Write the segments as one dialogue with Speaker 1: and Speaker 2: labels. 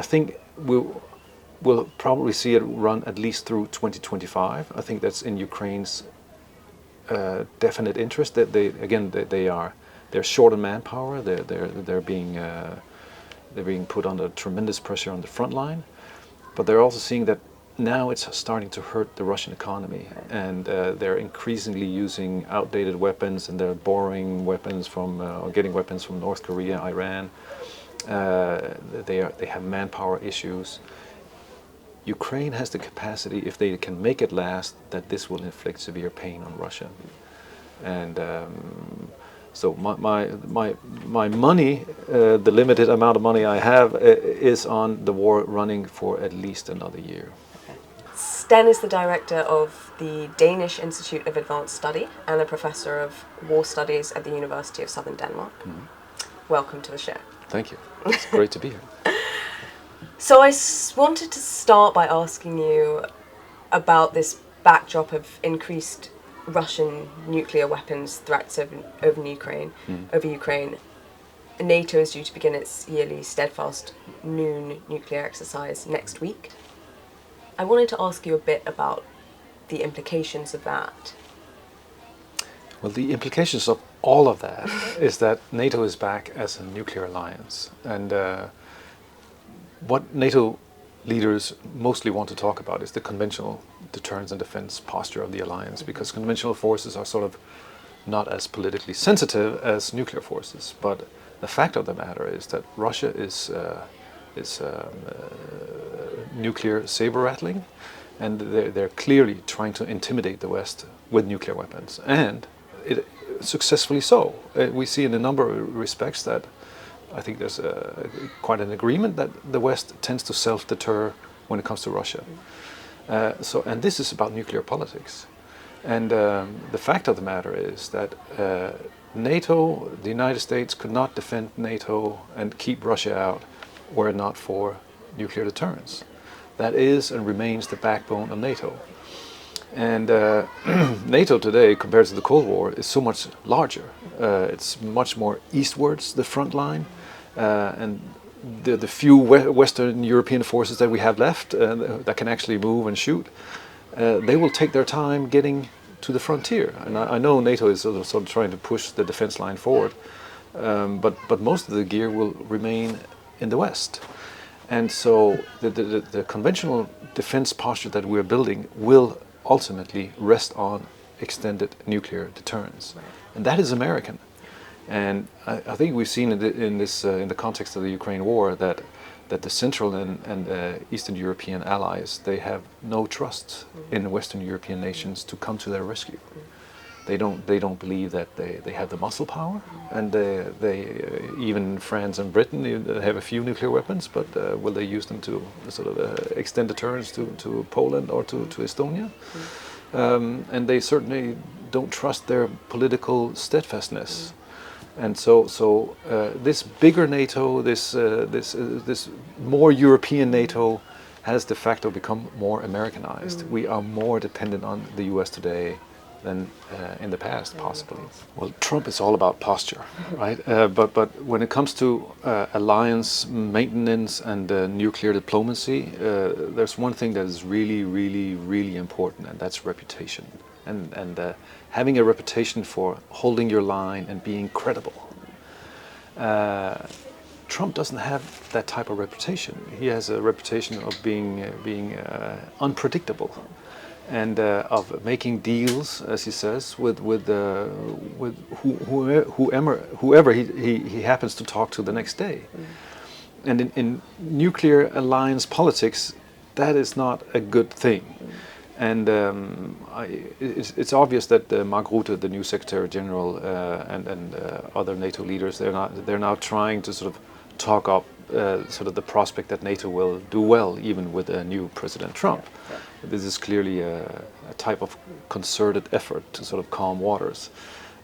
Speaker 1: think we'll probably see it run at least through 2025. I think that's in Ukraine's definite interest. That they're short on manpower. They're being put under tremendous pressure on the front line, but they're also seeing that now it's starting to hurt the Russian economy, and they're increasingly using outdated weapons, and they're borrowing weapons from or getting weapons from North Korea, Iran. They have manpower issues. Ukraine has the capacity, if they can make it last, that this will inflict severe pain on Russia. And so my money, the limited amount of money I have, is on the war running for at least another year.
Speaker 2: Sten is the director of the Danish Institute of Advanced Study and a professor of war studies at the University of Southern Denmark. Mm-hmm. Welcome to the show.
Speaker 1: Thank you. It's great to be here.
Speaker 2: So I wanted to start by asking you about this backdrop of increased Russian nuclear weapons threats over Ukraine. NATO is due to begin its yearly Steadfast Noon nuclear exercise next week. I wanted to ask you a bit about the implications of that.
Speaker 1: Well, the implications of all of that is that NATO is back as a nuclear alliance. And what NATO leaders mostly want to talk about is the conventional deterrence and defense posture of the alliance, because conventional forces are sort of not as politically sensitive as nuclear forces. But the fact of the matter is that Russia is nuclear saber rattling, and they're clearly trying to intimidate the West with nuclear weapons, and it successfully so. We see in a number of respects that I think there's quite an agreement that the West tends to self-deter when it comes to Russia. And this is about nuclear politics. And the fact of the matter is that NATO, the United States, could not defend NATO and keep Russia out were it not for nuclear deterrence. That is and remains the backbone of NATO. And NATO today, compared to the Cold War, is so much larger. It's much more eastwards, the front line, and the few Western European forces that we have left that can actually move and shoot, they will take their time getting to the frontier. And I know NATO is sort of trying to push the defense line forward, but most of the gear will remain in the West. And so the conventional defense posture that we're building will ultimately rest on extended nuclear deterrence. And that is American. And I think we've seen in the context of the Ukraine war that the Central and Eastern European allies, they have no trust in Western European nations to come to their rescue. They don't believe that they have the muscle power, and they even France and Britain have a few nuclear weapons, but will they use them to sort of extend deterrence to Poland or to Estonia? And they certainly don't trust their political steadfastness. And so this bigger NATO, this more European NATO, has de facto become more Americanized. We are more dependent on the U.S. today than in the past, possibly. Well, Trump is all about posture, right? But when it comes to alliance maintenance and nuclear diplomacy, there's one thing that is really, really, really important, and that's reputation. And having a reputation for holding your line and being credible. Trump doesn't have that type of reputation. He has a reputation of being unpredictable, and of making deals, as he says, with whoever he happens to talk to the next day. And in nuclear alliance politics, that is not a good thing. And it's obvious that Mark Rutte, the new Secretary General, and other NATO leaders, they're now trying to sort of talk up sort of the prospect that NATO will do well, even with a new President Trump. Yeah. This is clearly a type of concerted effort to sort of calm waters,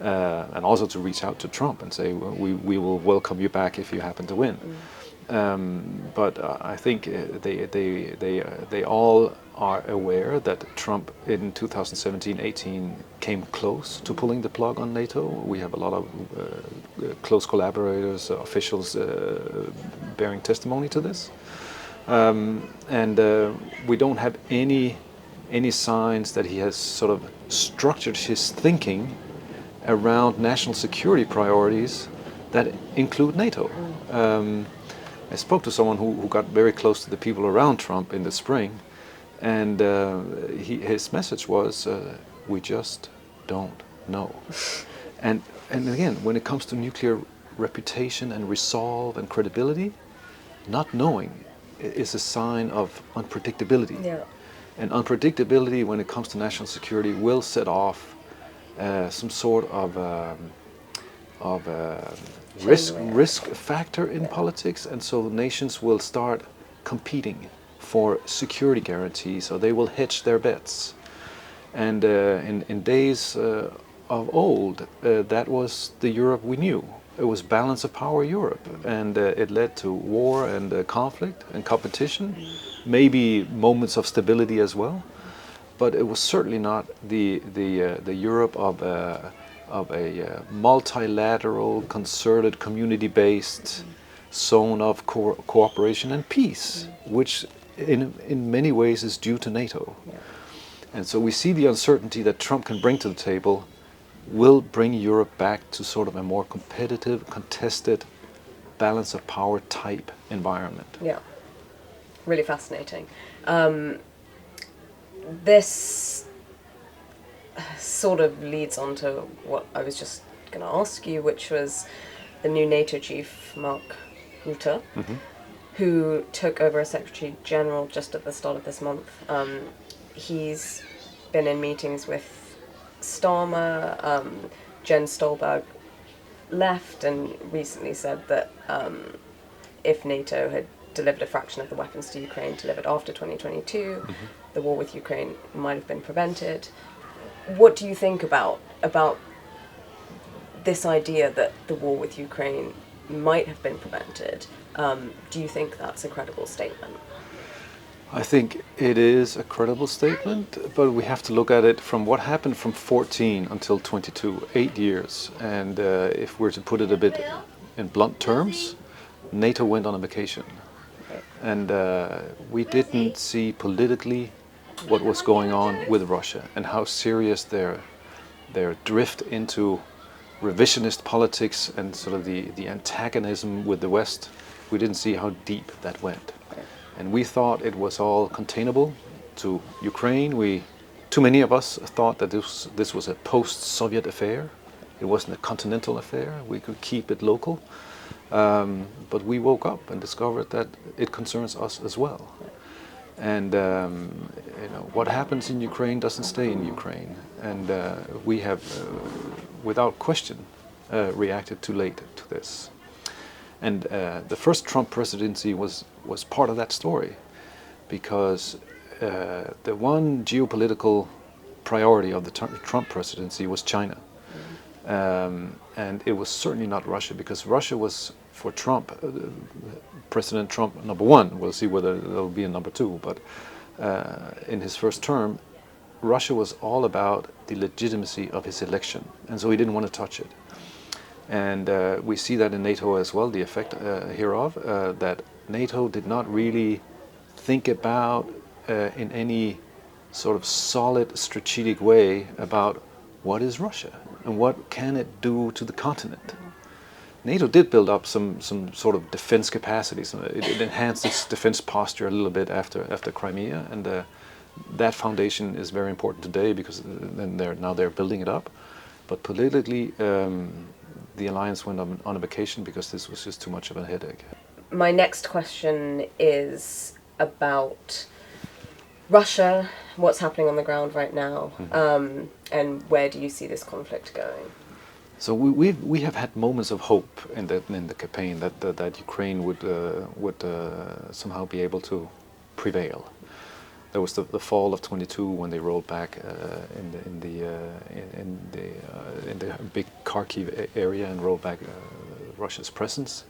Speaker 1: and also to reach out to Trump and say, we will welcome you back if you happen to win. But I think they all are aware that Trump in 2017-18 came close to pulling the plug on NATO. We have a lot of close collaborators, officials bearing testimony to this. And we don't have any signs that he has sort of structured his thinking around national security priorities that include NATO. I spoke to someone who got very close to the people around Trump in the spring, and his message was, "We just don't know." And again, when it comes to nuclear reputation and resolve and credibility, not knowing is a sign of unpredictability.
Speaker 2: Yeah.
Speaker 1: And unpredictability when it comes to national security will set off some sort of risk factor in politics, and so nations will start competing for security guarantees, or they will hedge their bets. And in days of old, that was the Europe we knew. It was balance of power Europe, and it led to war and conflict and competition, maybe moments of stability as well. But it was certainly not the Europe of a multilateral, concerted, community-based zone of cooperation and peace, which in many ways is due to NATO.
Speaker 2: Yeah.
Speaker 1: And so we see the uncertainty that Trump can bring to the table will bring Europe back to sort of a more competitive, contested, balance of power type environment.
Speaker 2: Yeah, really fascinating. This sort of leads on to what I was just going to ask you, which was the new NATO chief, Mark Rutte, who took over as Secretary General just at the start of this month. He's been in meetings with Starmer. Jens Stoltenberg left and recently said that if NATO had delivered a fraction of the weapons to Ukraine delivered after 2022, the war with Ukraine might have been prevented. What do you think about this idea that the war with Ukraine might have been prevented? Do you think that's a credible statement?
Speaker 1: I think it is a credible statement, but we have to look at it from what happened from 14 until 22, 8 years. And if we're to put it a bit in blunt terms, NATO went on a vacation. And we didn't see politically what was going on with Russia and how serious their drift into revisionist politics and sort of the antagonism with the West. We didn't see how deep that went. And we thought it was all containable to Ukraine. Too many of us thought that this was a post-Soviet affair. It wasn't a continental affair. We could keep it local. But we woke up and discovered that it concerns us as well. And what happens in Ukraine doesn't stay in Ukraine. And we have, without question, reacted too late to this. And the first Trump presidency was part of that story, because the one geopolitical priority of the Trump presidency was China. And it was certainly not Russia, because Russia was, for Trump, President Trump, number one. We'll see whether there'll be a number two, but in his first term, Russia was all about the legitimacy of his election, and so he didn't want to touch it. And we see that in NATO as well, the effect hereof, that NATO did not really think about in any sort of solid strategic way about what is Russia and what can it do to the continent. NATO did build up some sort of defense capacities. It enhanced its defense posture a little bit after Crimea, and that foundation is very important today, because now they're building it up. But politically, the alliance went on a vacation because this was just too much of a headache.
Speaker 2: My next question is about Russia, what's happening on the ground right now, and where do you see this conflict going?
Speaker 1: So we have had moments of hope in the campaign that Ukraine would somehow be able to prevail. There was the fall of 22 when they rolled back in the big Kharkiv area and rolled back Russia's presence.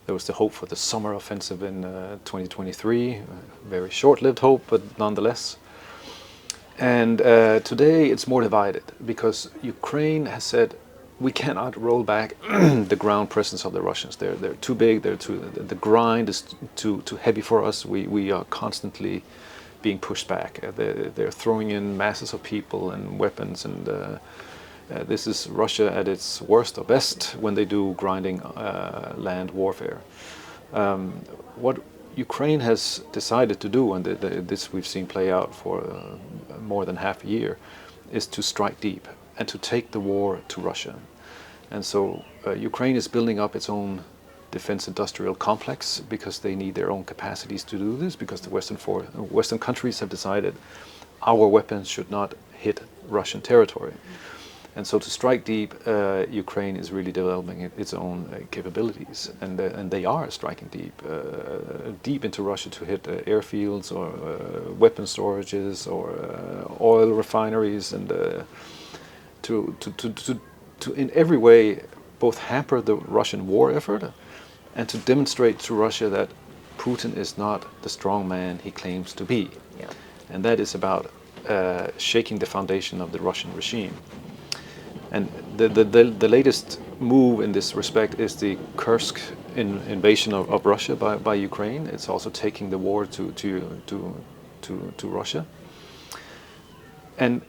Speaker 1: There was the hope for the summer offensive in 2023, very short-lived hope, but nonetheless. And today it's more divided, because Ukraine has said, we cannot roll back the ground presence of the Russians. They're too big. The grind is too heavy for us. We are constantly being pushed back. They're throwing in masses of people and weapons, and this is Russia at its worst or best when they do grinding land warfare. What Ukraine has decided to do, and this we've seen play out for more than half a year, is to strike deep and to take the war to Russia. And so Ukraine is building up its own defense industrial complex because they need their own capacities to do this, because the Western countries have decided our weapons should not hit Russian territory. And so to strike deep, Ukraine is really developing its own capabilities, and they are striking deep into Russia to hit airfields or weapon storages or oil refineries, and to in every way both hamper the Russian war effort and to demonstrate to Russia that Putin is not the strong man he claims to be.
Speaker 2: Yeah.
Speaker 1: And that is about shaking the foundation of the Russian regime. And the latest move in this respect is the Kursk invasion of Russia by Ukraine. It's also taking the war to Russia. And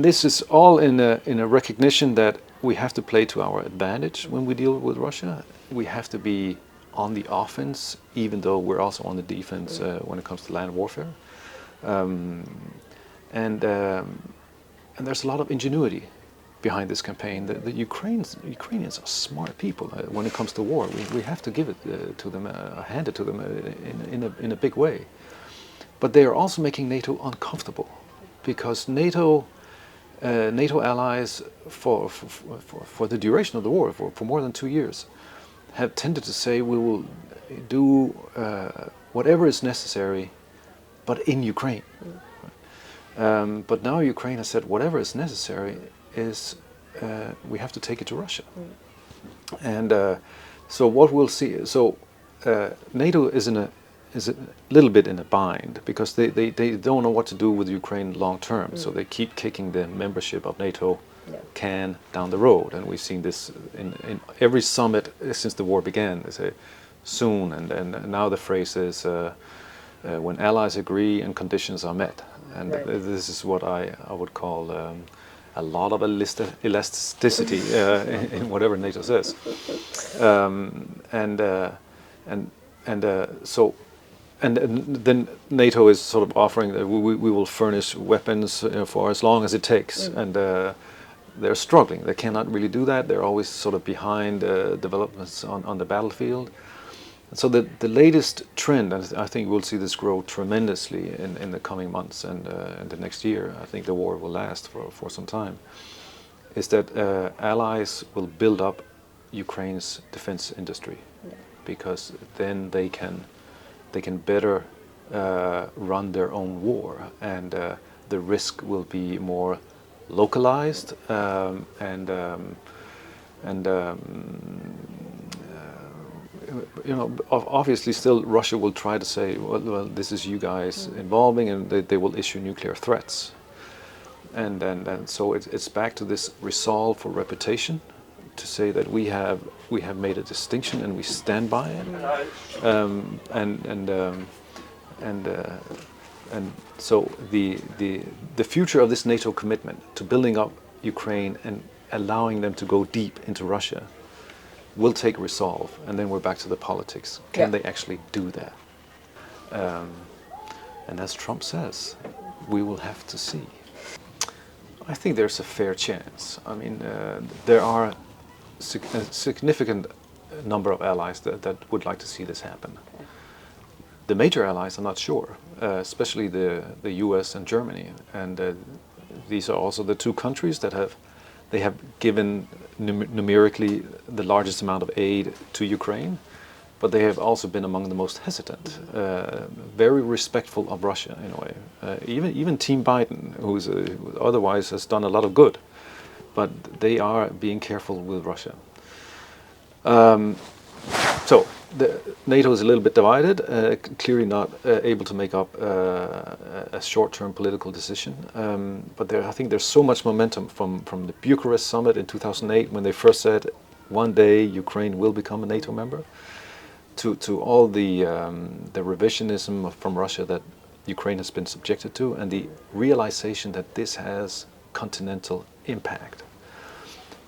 Speaker 1: this is all in a recognition that we have to play to our advantage when we deal with Russia. We have to be on the offense, even though we're also on the defense when it comes to land warfare. And there's a lot of ingenuity behind this campaign. The Ukrainians are smart people when it comes to war. We have to give it to them, hand it to them in a big way. But they are also making NATO uncomfortable, because NATO allies for the duration of the war, for more than 2 years, have tended to say we will do whatever is necessary, but in Ukraine. But now Ukraine has said whatever is necessary is we have to take it to Russia. And so what we'll see, NATO is a little bit in a bind, because they don't know what to do with Ukraine long term. So they keep kicking the membership of NATO can down the road, and we've seen this in every summit since the war began. They say soon, and now the phrase is when allies agree and conditions are met. And this is what I would call a lot of elasticity in whatever NATO says. And then NATO is sort of offering that we will furnish weapons for as long as it takes, and they're struggling. They cannot really do that. They're always sort of behind developments on the battlefield. So the latest trend, and I think we'll see this grow tremendously in the coming months and the next year. I think the war will last for some time. Is that allies will build up Ukraine's defense industry, because then they can better run their own war, and the risk will be more localized obviously still Russia will try to say, well, this is you guys involving, and they will issue nuclear threats. And so it's back to this resolve for reputation, to say that we have made a distinction and we stand by it. And so the future of this NATO commitment to building up Ukraine and allowing them to go deep into Russia will take resolve, and then we're back to the politics. Can they actually do that? And as Trump says, we will have to see. I think there's a fair chance. I mean, there are a significant number of allies that would like to see this happen. The major allies are not sure, especially the US and Germany, and these are also the two countries that have given numerically the largest amount of aid to Ukraine, but they have also been among the most hesitant, very respectful of Russia in a way. Even Team Biden, who otherwise has done a lot of good, but they are being careful with Russia. So NATO is a little bit divided, clearly not able to make up a short-term political decision. But I think there's so much momentum from the Bucharest summit in 2008 when they first said one day Ukraine will become a NATO member, to all the revisionism from Russia that Ukraine has been subjected to, and the realization that this has continental impact.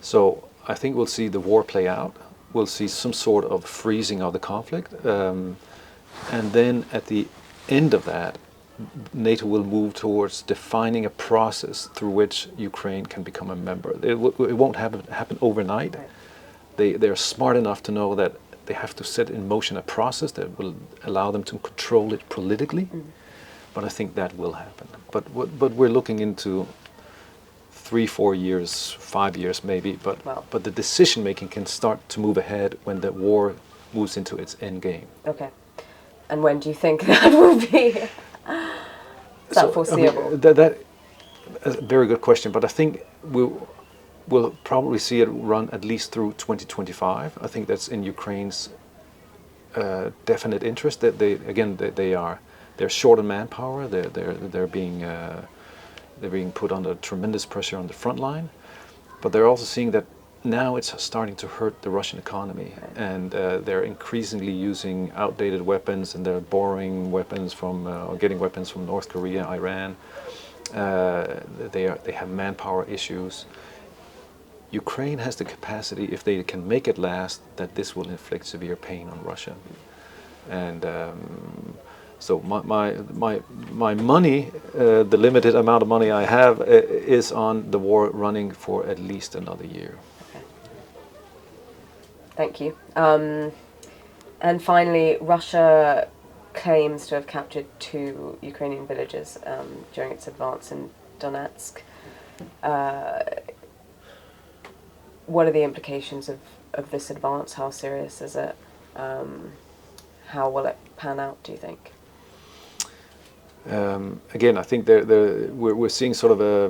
Speaker 1: So I think we'll see the war play out. We'll see some sort of freezing of the conflict, and then at the end of that, NATO will move towards defining a process through which Ukraine can become a member. It won't happen overnight. They're smart enough to know that they have to set in motion a process that will allow them to control it politically. But I think that will happen. But we're looking into 3-4 years, 5 years maybe, but the decision making can start to move ahead when the war moves into its end game.
Speaker 2: Okay. And when do you think that will be? Is that foreseeable?
Speaker 1: I mean, that is a very good question, but I think we'll probably see it run at least through 2025. I think that's in Ukraine's definite interest. That they're short on manpower. They're being put under tremendous pressure on the front line, but they're also seeing that now it's starting to hurt the Russian economy, and they're increasingly using outdated weapons, and they're borrowing weapons from or getting weapons from North Korea, Iran. They have manpower issues. Ukraine has the capacity, if they can make it last, that this will inflict severe pain on Russia, and. So my money, the limited amount of money I have, is on the war running for at least another year.
Speaker 2: Okay. Thank you. And finally, Russia claims to have captured 2 Ukrainian villages during its advance in Donetsk. What are the implications of this advance? How serious is it? How will it pan out, do you think?
Speaker 1: Again, I think we're seeing sort of a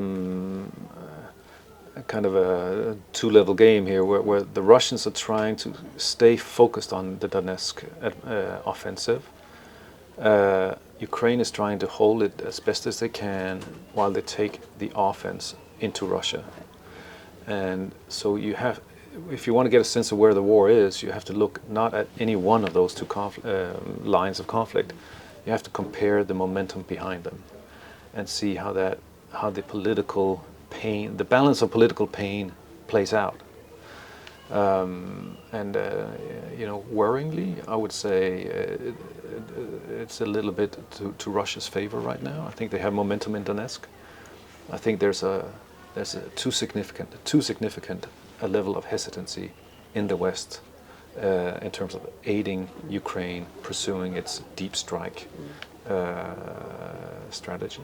Speaker 1: kind of a 2-level game here, where the Russians are trying to stay focused on the Donetsk offensive. Ukraine is trying to hold it as best as they can while they take the offense into Russia. And so if you want to get a sense of where the war is, you have to look not at any one of those 2 lines of conflict. You have to compare the momentum behind them and see how the political pain, the balance of political pain, plays out. Worryingly, I would say it's a little bit to Russia's favor right now. I think they have momentum in Donetsk. I think there's a too significant a level of hesitancy in the West in terms of aiding Ukraine pursuing its deep strike strategy.